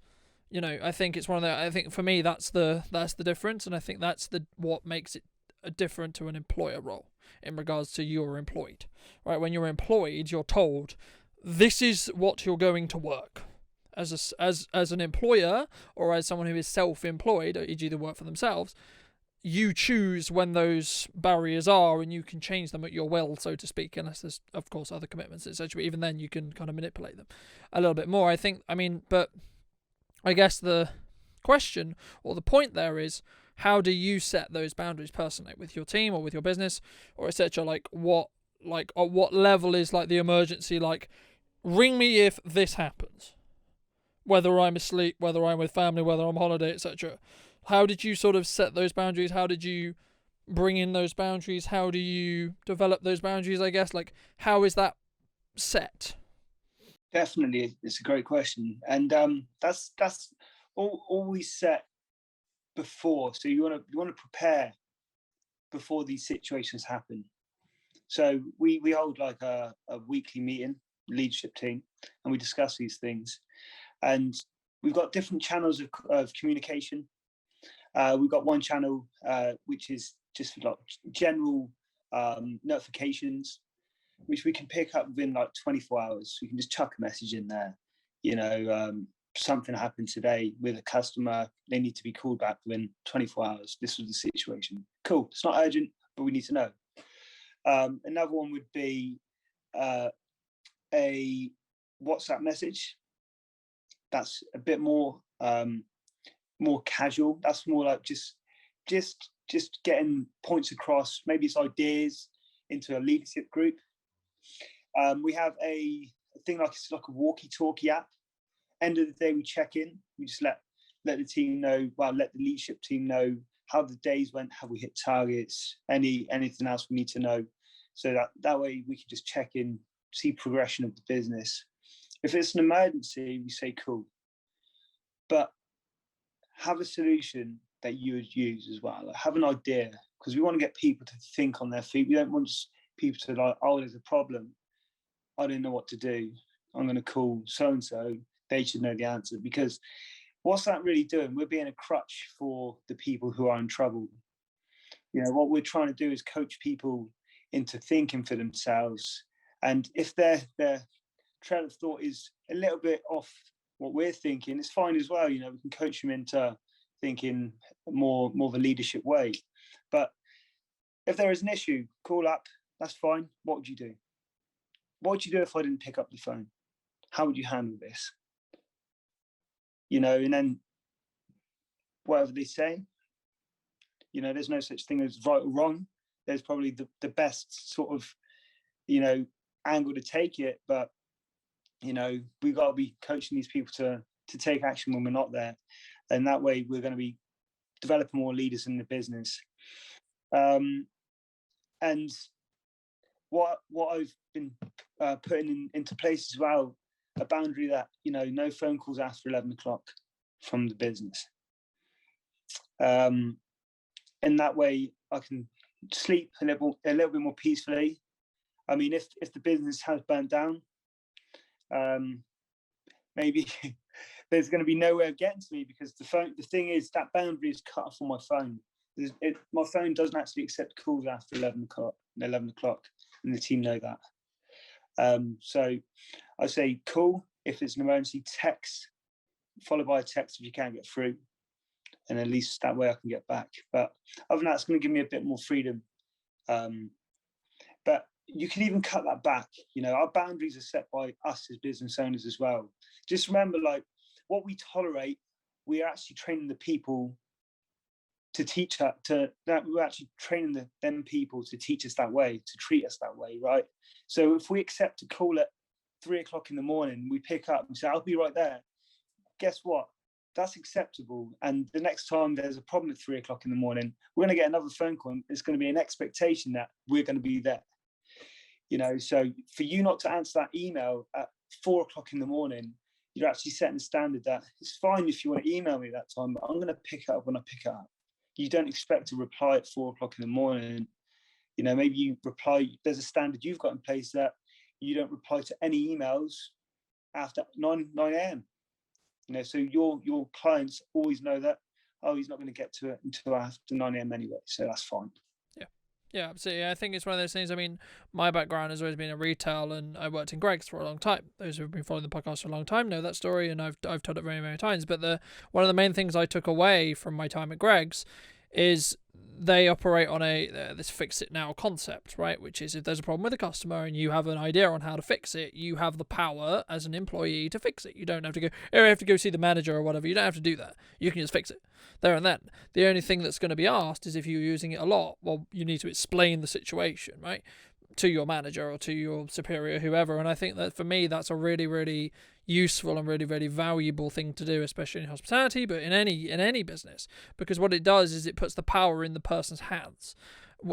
A: I think it's I think for me that's the difference, and I think that's what makes it different to an employer role in regards to you're employed, right? When you're employed, you're told this is what you're going to work. As an employer, or as someone who is self-employed, e.g. they work for themselves, you choose when those barriers are, and you can change them at your will, so to speak, unless there's, of course, other commitments, etc. But even then, you can kind of manipulate them a little bit more, I think. But I guess the question or the point there is, how do you set those boundaries personally with your team or with your business or etc.? At what level is the emergency, ring me if this happens, whether I'm asleep, whether I'm with family, whether I'm on holiday, etc. How did you sort of set those boundaries? How did you bring in those boundaries? How do you develop those boundaries, I guess? How is that set?
B: Definitely, it's a great question. And that's always set before. So you want to prepare before these situations happen. So we hold a weekly meeting, leadership team, and we discuss these things. And we've got different channels of communication. We've got one channel which is just general notifications, which we can pick up within 24 hours. We can just chuck a message in there. Something happened today with a customer, they need to be called back within 24 hours. This was the situation. Cool. It's not urgent, but we need to know. Another one would be a WhatsApp message. That's a bit more casual. That's more just getting points across. Maybe it's ideas into a leadership group. We have a thing it's like a walkie-talkie app. End of the day, we check in. We just let the team know. Let the leadership team know how the days went. Have we hit targets? Anything else we need to know? So that way we can just check in, see progression of the business. If it's an emergency, we say cool, but have a solution that you would use as well. Have an idea, because we want to get people to think on their feet. We don't want just people to oh, there's a problem, I don't know what to do, I'm going to call so-and-so, they should know the answer. Because what's that really doing? We're being a crutch for the people who are in trouble. What we're trying to do is coach people into thinking for themselves. And if their trail of thought is a little bit off what we're thinking, it's fine as well. We can coach them into thinking more of a leadership way. But if there is an issue, call up, that's fine. What would you do? What would you do if I didn't pick up the phone? How would you handle this? And then whatever they say, there's no such thing as right or wrong. There's probably the best sort of, angle to take it. But, we've got to be coaching these people to take action when we're not there. And that way we're going to be developing more leaders in the business. And what I've been putting into place as well, a boundary that, no phone calls after 11 o'clock from the business. And that way I can sleep a little bit more peacefully. If the business has burnt down, maybe there's going to be no way of getting to me, because the thing is that boundary is cut off on my phone. My phone doesn't actually accept calls after 11 o'clock, and the team know that. So I say, cool, if it's an emergency, text followed by a text if you can't get through, and at least that way I can get back. But other than that, it's going to give me a bit more freedom. But you can even cut that back. Our boundaries are set by us as business owners as well. Just remember, like, what we tolerate, we are actually training the people to teach that. We're actually training them people to teach us that way, to treat us that way, right? So if we accept a call at 3 o'clock in the morning, we pick up and say, "I'll be right there." Guess what? That's acceptable. And the next time there's a problem at 3 o'clock in the morning, we're going to get another phone call. It's going to be an expectation that we're going to be there. So for you not to answer that email at 4 o'clock in the morning, you're actually setting a standard that it's fine if you want to email me that time, but I'm going to pick it up when I pick it up. You don't expect to reply at 4 o'clock in the morning. Maybe you reply, there's a standard you've got in place that you don't reply to any emails after 9 a.m. So your clients always know that, oh, he's not going to get to it until after 9 a.m. anyway, so that's fine.
A: Yeah, absolutely. I think it's one of those things. I mean, my background has always been in retail, and I worked in Greggs for a long time. Those who've been following the podcast for a long time know that story, and I've told it very, many times. But one of the main things I took away from my time at Greggs is they operate on this fix it now concept, right? Which is, if there's a problem with a customer and you have an idea on how to fix it, you have the power as an employee to fix it. You don't have to go see the manager or whatever. You don't have to do that. You can just fix it there and then. The only thing that's going to be asked is if you're using it a lot, well, you need to explain the situation, right, to your manager or to your superior, whoever. And I think that for me, that's a really, really useful and really, really valuable thing to do, especially in hospitality, but in any business, because what it does is it puts the power in the person's hands,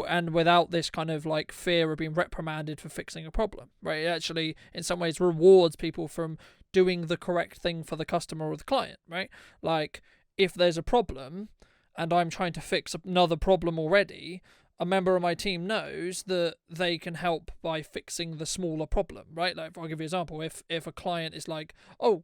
A: and without this kind of like fear of being reprimanded for fixing a problem, right? It actually in some ways rewards people from doing the correct thing for the customer or the client, right? Like, if there's a problem and I'm trying to fix another problem already, a member of my team knows that they can help by fixing the smaller problem, right? Like, I'll give you an example. If a client is like, "Oh,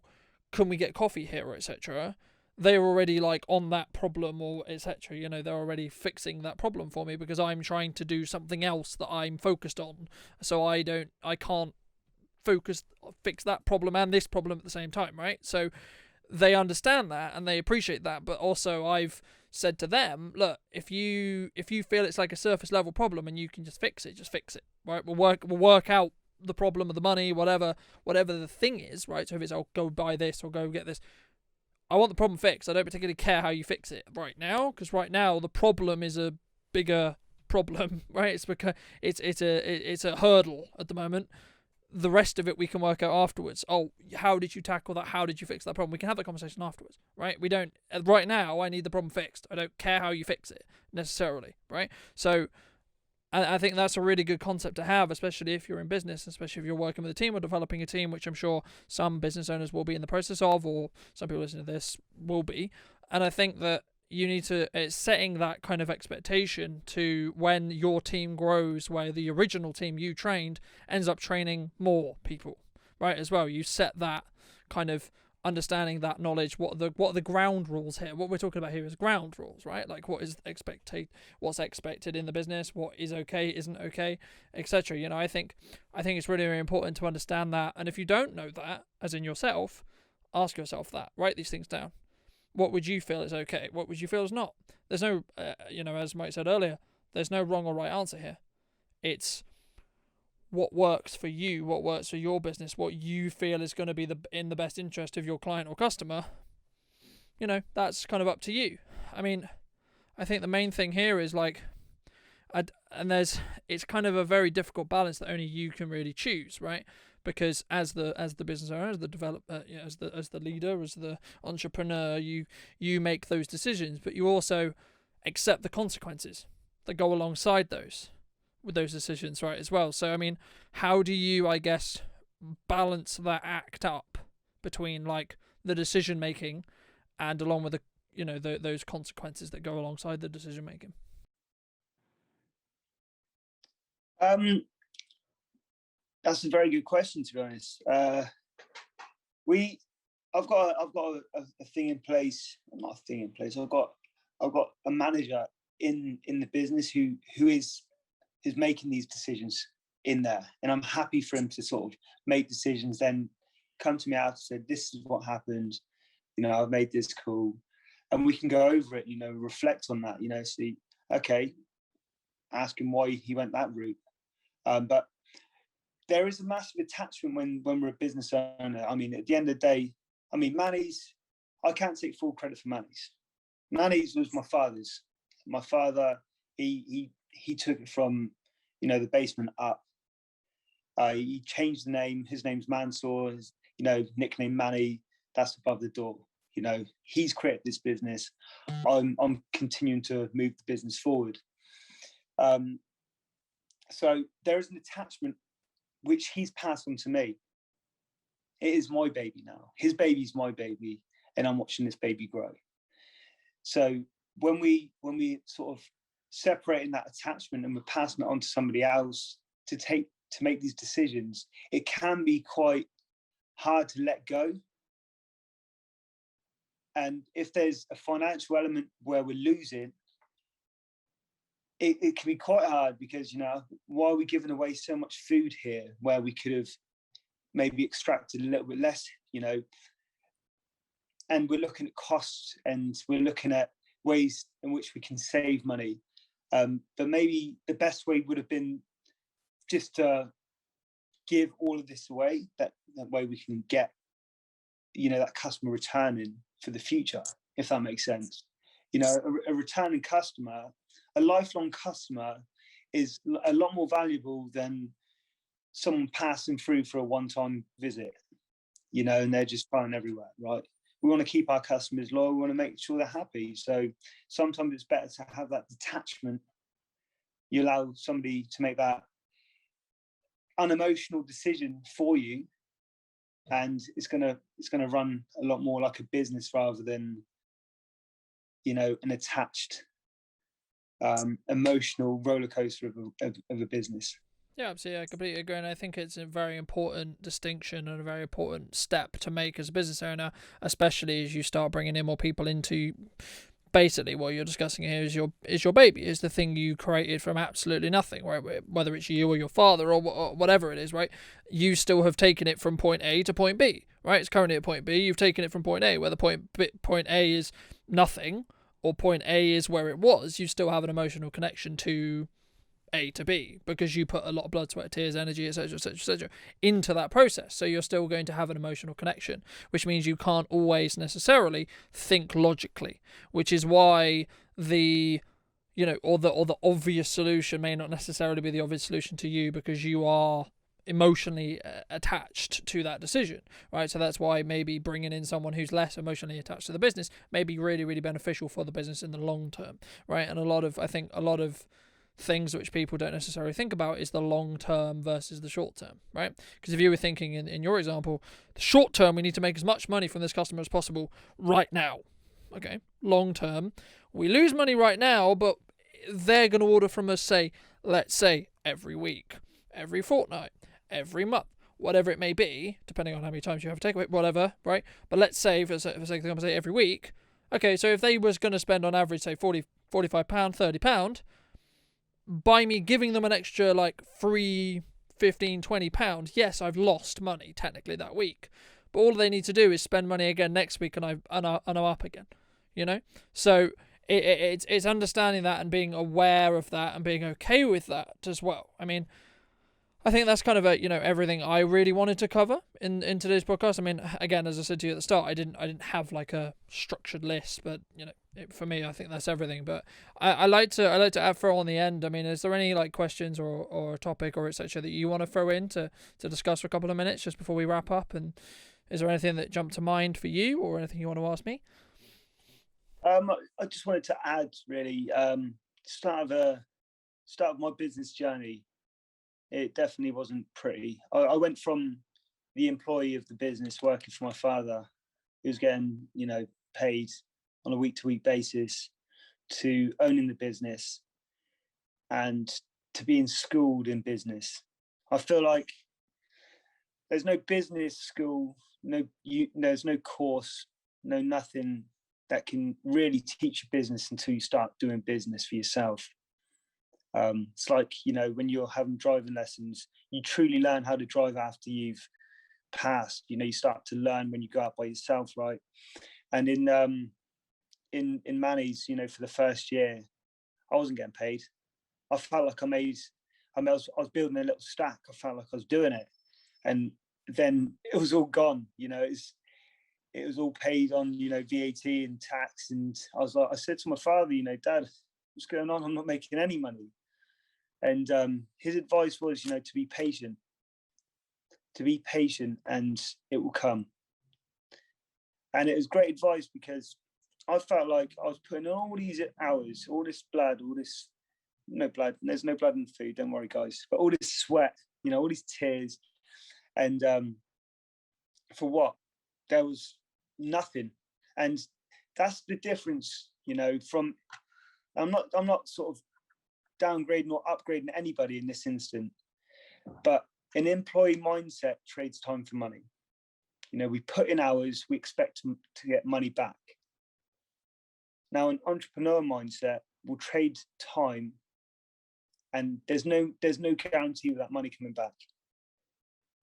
A: can we get coffee here," or etc., they're already like on that problem or etc. They're already fixing that problem for me because I'm trying to do something else that I'm focused on. So I can't fix that problem and this problem at the same time, right? So they understand that and they appreciate that, but also I've said to them, look, if you feel it's like a surface level problem and you can just fix it, right? We'll work out the problem of the money, whatever the thing is, right? So if it's, "I'll go buy this or go get this," I want the problem fixed. I don't particularly care how you fix it right now, because right now the problem is a bigger problem, right? It's because it's a hurdle at the moment. The rest of it we can work out afterwards. Oh, how did you tackle that? How did you fix that problem? We can have that conversation afterwards, right? We don't, right now, I need the problem fixed. I don't care how you fix it necessarily, right? So I think that's a really good concept to have, especially if you're in business, especially if you're working with a team or developing a team, which I'm sure some business owners will be in the process of, or some people listening to this will be. And I think that you need to, it's setting that kind of expectation to when your team grows, where the original team you trained ends up training more people, right? As well, you set that kind of understanding, that knowledge, what are the ground rules here. What we're talking about here is ground rules, right? Like what's expected in the business, what is okay, isn't okay, etc. I think it's really, really important to understand that. And if you don't know that, as in yourself, ask yourself that. Write these things down. What would you feel is okay? What would you feel is not? There's no, as Mike said earlier, there's no wrong or right answer here. It's what works for you, what works for your business, what you feel is going to be in the best interest of your client or customer. That's kind of up to you. I mean, I think the main thing here is like, it's kind of a very difficult balance that only you can really choose, right? Because as the business owner, as the developer, as the leader, as the entrepreneur, you make those decisions, but you also accept the consequences that go alongside with those decisions, right, as well. So I mean, how do you, I guess, balance that act up between like the decision making and along with those consequences that go alongside the decision making?
B: That's a very good question, to be honest. I've got a thing in place. Not a thing in place. I've got a manager in the business who is making these decisions in there, and I'm happy for him to sort of make decisions, then come to me out and say, "This is what happened. I've made this call, and we can go over it, reflect on that, see, okay, ask him why he went that route. But there is a massive attachment when we're a business owner. I mean, at the end of the day, I mean, Manny's, I can't take full credit for Manny's. Manny's was my father's. My father, he took it from, the basement up. He changed the name. His name's Mansour. His, nickname Manny. That's above the door. He's created this business. I'm continuing to move the business forward. So there is an attachment which he's passed on to me. It is my baby now. His baby's my baby, and I'm watching this baby grow. So when we sort of separating that attachment and we're passing it on to somebody else to make these decisions, it can be quite hard to let go. And if there's a financial element where we're losing, it can be quite hard, because why are we giving away so much food here where we could have maybe extracted a little bit less, and we're looking at costs, and we're looking at ways in which we can save money, but maybe the best way would have been just to give all of this away. That way we can get that customer returning for the future, if that makes sense. A returning customer, a lifelong customer, is a lot more valuable than someone passing through for a one-time visit, and they're just flying everywhere, right? We want to keep our customers loyal. We want to make sure they're happy. So sometimes it's better to have that detachment. You allow somebody to make that unemotional decision for you, and it's gonna run a lot more like a business rather than an attached emotional roller coaster of a business.
A: Yeah, absolutely. I completely agree. And I think it's a very important distinction and a very important step to make as a business owner, especially as you start bringing in more people into, basically what you're discussing here is your baby, is the thing you created from absolutely nothing, right? Whether it's you or your father or whatever it is, right? You still have taken it from point A to point B, right? It's currently at point B. You've taken it from point A, whether point A is nothing or point A is where it was. You still have an emotional connection to A to B, because you put a lot of blood, sweat, tears, energy, etc., etc., etc., into that process. So you're still going to have an emotional connection, which means you can't always necessarily think logically, which is why the obvious solution may not necessarily be the obvious solution to you, because you are emotionally attached to that decision, right? So that's why maybe bringing in someone who's less emotionally attached to the business may be really, really beneficial for the business in the long term, right? And I think a lot of things which people don't necessarily think about is the long term versus the short term, right? Because if you were thinking in your example, the short term, we need to make as much money from this customer as possible right now. Okay, long term, we lose money right now, but they're going to order from us, let's say every week, every fortnight, every month, whatever it may be, depending on how many times you have to take away, whatever, right? But let's say, for sake of example, say every week. Okay, so if they was going to spend on average, say £40, £45, £30, by me giving them an extra like £3, £15, £20, yes, I've lost money technically that week, but all they need to do is spend money again next week, and I'm up again, So it's understanding that and being aware of that and being okay with that as well. I mean, I think that's kind of everything I really wanted to cover in today's podcast. I mean, again, as I said to you at the start, I didn't have like a structured list, but for me, I think that's everything. But I like to throw on the end. I mean, is there any like questions or a topic or etc. that you want to throw in to discuss for a couple of minutes just before we wrap up? And is there anything that jumped to mind for you or anything you want to ask me?
B: I just wanted to add, really, start of my business journey. It definitely wasn't pretty. I went from the employee of the business, working for my father, who was getting, paid on a week-to-week basis, to owning the business and to being schooled in business. I feel like there's no business school, there's no course, no nothing that can really teach you business until you start doing business for yourself. It's like, when you're having driving lessons, you truly learn how to drive after you've passed. You start to learn when you go out by yourself, right? And in Manny's, you know, for the first year, I wasn't getting paid. I felt like I was building a little stack. I felt like I was doing it, and then it was all gone. You know, it was all paid on, you know, VAT and tax. And I said to my father, you know, Dad, what's going on? I'm not making any money. And his advice was, you know, to be patient, and it will come. And it was great advice, because I felt like I was putting in all these hours, all this blood, no blood, there's no blood in the food, don't worry guys, but all this sweat, you know, all these tears, and for what? There was nothing. And that's the difference, you know, from, I'm not sort of downgrading or upgrading anybody in this instant, but an employee mindset trades time for money. You know, we put in hours, we expect to get money back. Now, an entrepreneur mindset will trade time, and there's no guarantee of that money coming back.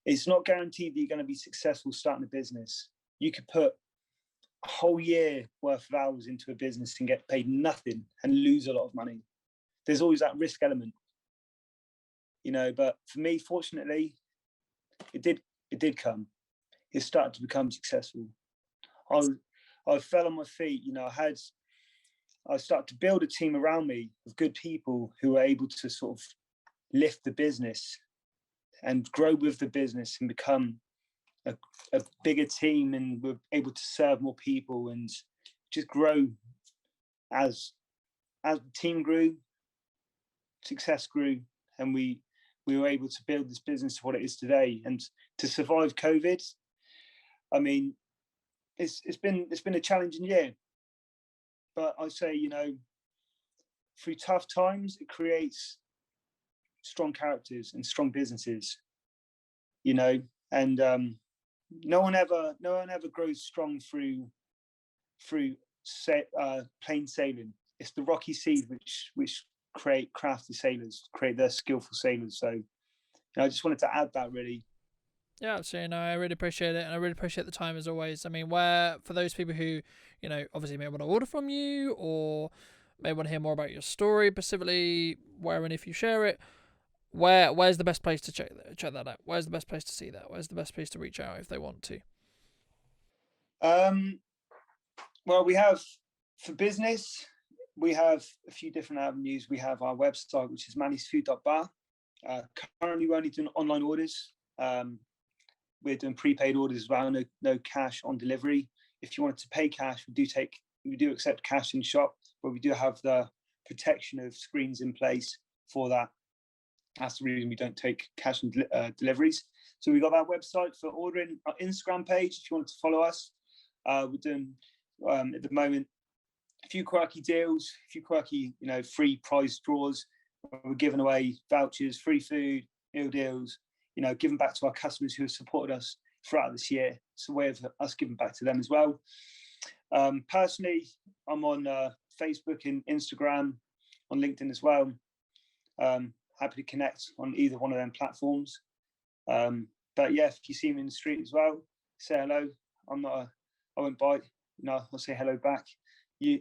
B: It's not guaranteed that you're going to be successful starting a business. You could put a whole year worth of hours into a business and get paid nothing and lose a lot of money. There's always that risk element, you know. But for me, fortunately, it did come. It started to become successful. I fell on my feet, you know. I started to build a team around me of good people who were able to sort of lift the business and grow with the business and become a bigger team, and we're able to serve more people and just grow. As the team grew, success grew, and we were able to build this business to what it is today. And to survive COVID, I mean, it's been a challenging year, but I say, you know, through tough times, it creates strong characters and strong businesses, you know. And no one ever grows strong through plain sailing. It's the rocky seas which craft the sailors, create their skillful sailors. So, you know, I just wanted to add that, really.
A: Yeah, absolutely. No, I really appreciate it, and I really appreciate the time as always. I mean, where, for those people who, you know, obviously may want to order from you, or may want to hear more about your story, specifically where and if you share it, where's the best place to check that out? Where's the best place to see that? Where's the best place to reach out if they want to?
B: Well, we have, for business, we have a few different avenues. We have our website, which is mannysfood.bar. Currently, we're only doing online orders. We're doing prepaid orders as well, no cash on delivery. If you wanted to pay cash, we do accept cash in shop, but we do have the protection of screens in place for that. That's the reason we don't take cash on deliveries. So we've got that website for ordering. Our Instagram page, if you want to follow us, we're doing at the moment a few quirky deals, a few quirky, you know, free prize draws. We're giving away vouchers, free food, meal deals, you know, giving back to our customers who have supported us throughout this year. It's a way of us giving back to them as well. Personally, I'm on Facebook and Instagram, on LinkedIn as well. Happy to connect on either one of them platforms. But yeah, if you see me in the street as well, say hello. I won't bite. You know, I'll say hello back. You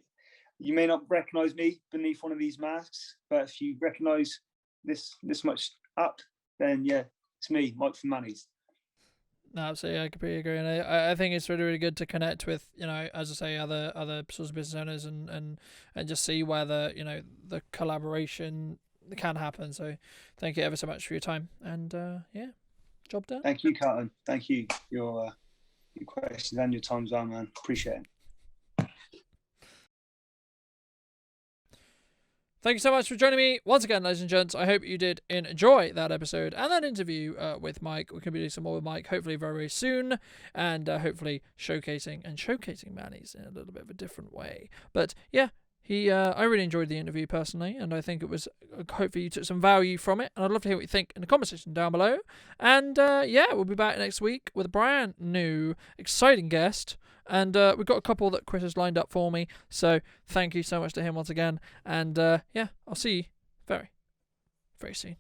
B: may not recognise me beneath one of these masks, but if you recognise this much up, then yeah, it's me, Mike from Manny's.
A: No, absolutely, I completely agree, and I think it's really, really good to connect with, you know, as I say, other sorts of business owners, and just see where the collaboration can happen. So thank you ever so much for your time, and yeah, job done.
B: Thank you, Carlton. Thank you for your questions and your time as well, man. Appreciate it.
A: Thank you so much for joining me once again, ladies and gents. I hope you did enjoy that episode and that interview with Mike. We're going to be doing some more with Mike, hopefully very, very soon, and hopefully showcasing Manny's in a little bit of a different way. But yeah, I really enjoyed the interview personally, and I think it was, hopefully you took some value from it, and I'd love to hear what you think in the comment section down below. And yeah, we'll be back next week with a brand new, exciting guest. And we've got a couple that Chris has lined up for me. So thank you so much to him once again. And yeah, I'll see you very, very soon.